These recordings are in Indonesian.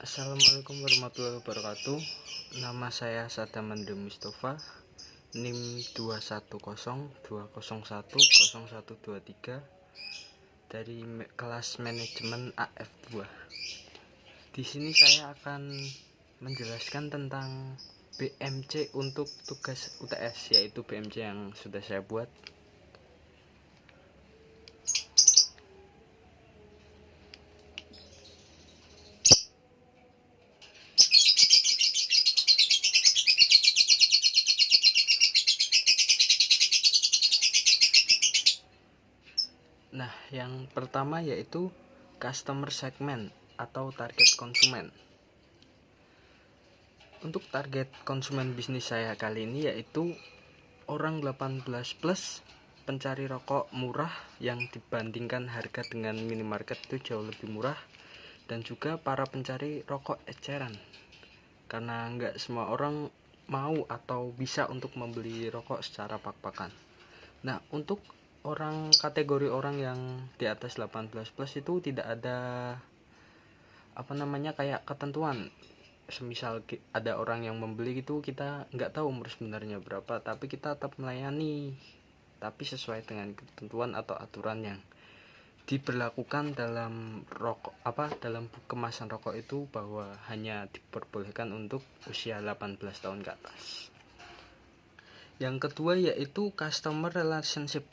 Assalamualaikum warahmatullahi wabarakatuh. Nama saya Sadamandri Mustafa, NIM 21020010123 dari kelas manajemen AF2. Di sini saya akan menjelaskan tentang BMC untuk tugas UTS, yaitu BMC yang sudah saya buat. Nah, yang pertama yaitu customer segment atau target konsumen. Untuk target konsumen bisnis saya kali ini yaitu orang 18 plus pencari rokok murah yang dibandingkan harga dengan minimarket itu jauh lebih murah, dan juga para pencari rokok eceran, karena nggak semua orang mau atau bisa untuk membeli rokok secara pak-pakan. Nah, untuk kategori orang yang di atas 18 plus itu tidak ada kayak ketentuan. Semisal ada orang yang membeli gitu, kita nggak tahu umur sebenarnya berapa, tapi kita tetap melayani, tapi sesuai dengan ketentuan atau aturan yang diberlakukan dalam dalam kemasan rokok itu, bahwa hanya diperbolehkan untuk usia 18 tahun ke atas. Yang kedua yaitu customer relationship.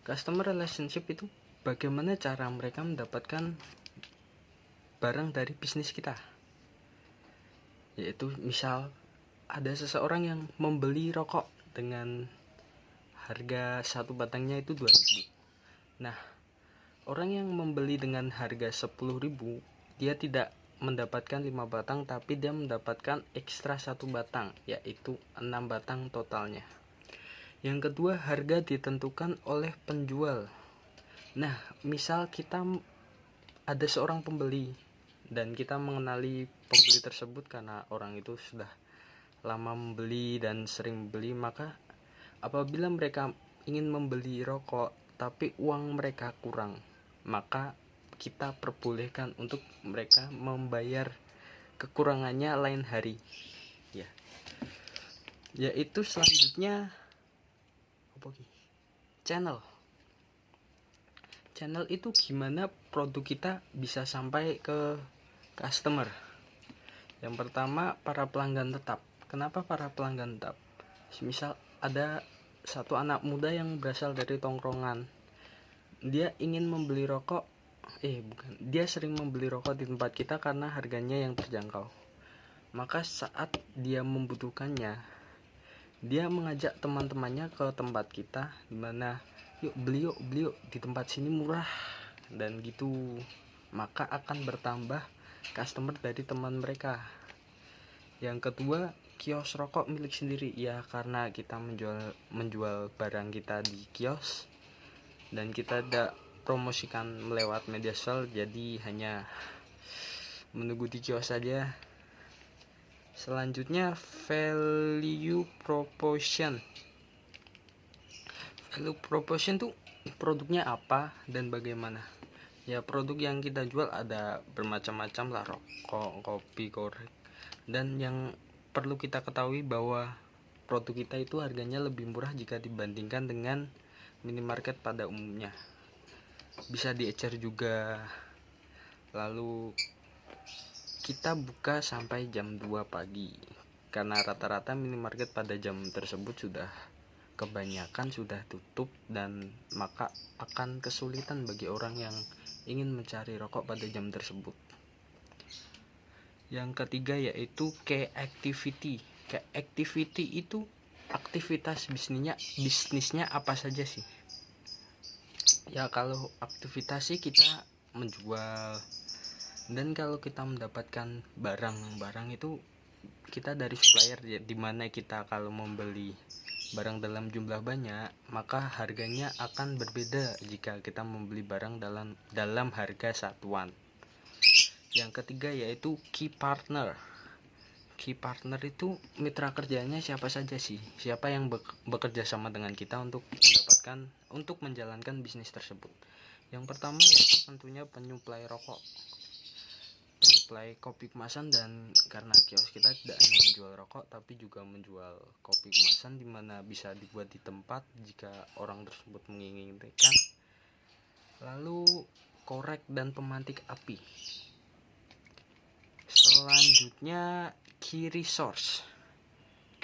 Customer relationship itu bagaimana cara mereka mendapatkan barang dari bisnis kita. Yaitu misal ada seseorang yang membeli rokok dengan harga satu batangnya itu 2.000. Nah, orang yang membeli dengan harga 10.000, dia tidak mendapatkan 5 batang, tapi dia mendapatkan ekstra 1 batang, yaitu 6 batang totalnya. Yang kedua, harga ditentukan oleh penjual. Nah, misal kita ada seorang pembeli dan kita mengenali pembeli tersebut karena orang itu sudah lama membeli dan sering membeli, maka apabila mereka ingin membeli rokok tapi uang mereka kurang, maka kita perbolehkan untuk mereka membayar kekurangannya lain hari. Yaitu selanjutnya channel itu gimana produk kita bisa sampai ke customer. Yang pertama, para pelanggan tetap. Kenapa para pelanggan tetap? Misal ada satu anak muda yang berasal dari tongkrongan, dia ingin membeli rokok, dia sering membeli rokok di tempat kita karena harganya yang terjangkau. Maka saat dia membutuhkannya, dia mengajak teman-temannya ke tempat kita, dimana yuk beli yuk di tempat sini murah, dan gitu. Maka akan bertambah customer dari teman mereka. Yang kedua, kios rokok milik sendiri. Ya, karena kita menjual barang kita di kios dan kita tidak promosikan melewat media sosial, jadi hanya menunggu di kios saja. Selanjutnya, value proposition. Value proposition tuh produknya apa dan bagaimana? Ya, produk yang kita jual ada bermacam-macam lah, rokok, kopi, korek. Dan yang perlu kita ketahui bahwa produk kita itu harganya lebih murah jika dibandingkan dengan minimarket pada umumnya. Bisa diecer juga. Lalu kita buka sampai jam 2 pagi, karena rata-rata minimarket pada jam tersebut kebanyakan sudah tutup, dan maka akan kesulitan bagi orang yang ingin mencari rokok pada jam tersebut. Yang ketiga yaitu key activity. Key activity itu aktivitas bisnisnya apa saja sih? Ya, kalau aktivitas sih kita menjual, dan kalau kita mendapatkan barang itu kita dari supplier, ya, dimana kita kalau membeli barang dalam jumlah banyak, maka harganya akan berbeda jika kita membeli barang dalam harga satuan. Yang ketiga yaitu key partner. Key partner itu mitra kerjanya siapa saja sih? Siapa yang bekerja sama dengan kita untuk menjalankan bisnis tersebut? Yang pertama yaitu tentunya penyuplai rokok. mensuplai kopi kemasan, dan karena kios kita tidak hanya menjual rokok tapi juga menjual kopi kemasan dimana bisa dibuat di tempat jika orang tersebut menginginkan. Lalu korek dan pemantik api. Selanjutnya key resource.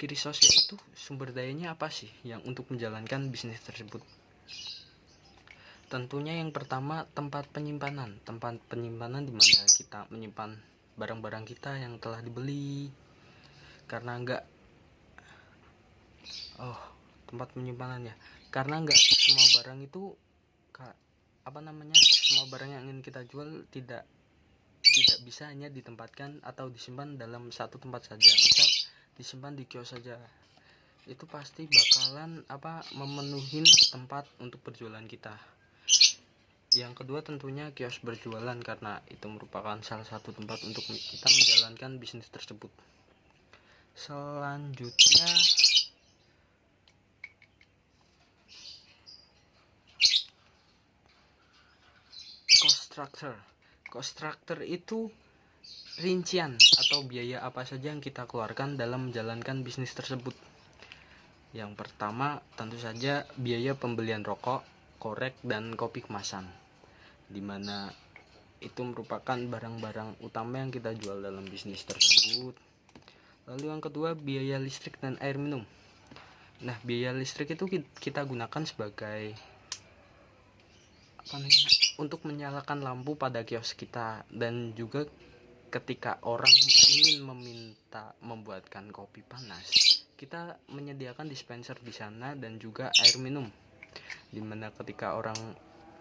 Key resource yaitu sumber dayanya apa sih yang untuk menjalankan bisnis tersebut. Tentunya yang pertama tempat penyimpanan. Tempat penyimpanan di mana kita menyimpan barang-barang kita yang telah dibeli. Karena tempat penyimpanannya. Karena semua barang itu semua barang yang ingin kita jual tidak bisa hanya ditempatkan atau disimpan dalam satu tempat saja. Misal disimpan di kios saja. Itu pasti bakalan memenuhi tempat untuk berjualan kita. Yang kedua tentunya kios berjualan, karena itu merupakan salah satu tempat untuk kita menjalankan bisnis tersebut. Selanjutnya cost structure itu rincian atau biaya apa saja yang kita keluarkan dalam menjalankan bisnis tersebut. Yang pertama tentu saja biaya pembelian rokok, korek, dan kopi kemasan, dimana itu merupakan barang-barang utama yang kita jual dalam bisnis tersebut. Lalu yang kedua biaya listrik dan air minum. Nah, biaya listrik itu kita gunakan sebagai untuk menyalakan lampu pada kios kita, dan juga ketika orang ingin meminta membuatkan kopi panas, kita menyediakan dispenser di sana dan juga air minum, dimana ketika orang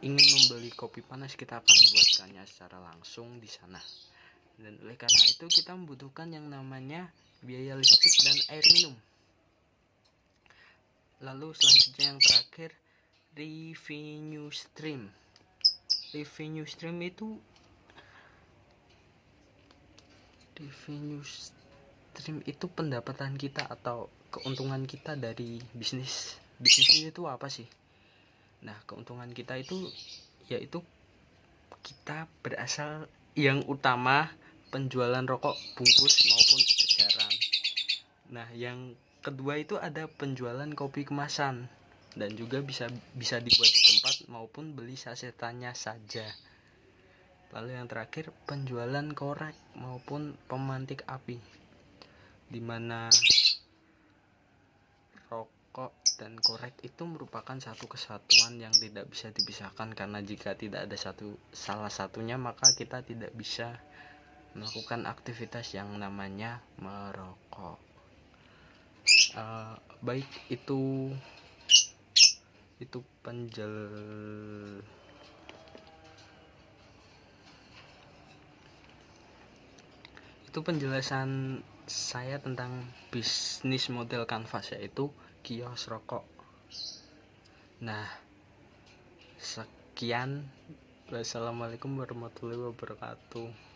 ingin membeli kopi panas kita akan membuatkannya secara langsung di sana. Dan oleh karena itu kita membutuhkan yang namanya biaya listrik dan air minum. Lalu selanjutnya yang terakhir revenue stream. Revenue stream itu pendapatan kita atau keuntungan kita dari bisnis itu apa sih? Nah, keuntungan kita itu yaitu kita berasal yang utama penjualan rokok bungkus maupun eceran. Nah, yang kedua itu ada penjualan kopi kemasan, dan juga bisa dibuat di tempat maupun beli sasetannya saja. Lalu yang terakhir penjualan korek maupun pemantik api, dimana rokok dan korek itu merupakan satu kesatuan yang tidak bisa dipisahkan, karena jika tidak ada salah satunya maka kita tidak bisa melakukan aktivitas yang namanya merokok. Baik, itu penjelasan saya tentang bisnis model kanvas, yaitu kios rokok. Nah, sekian. Wassalamualaikum warahmatullahi wabarakatuh.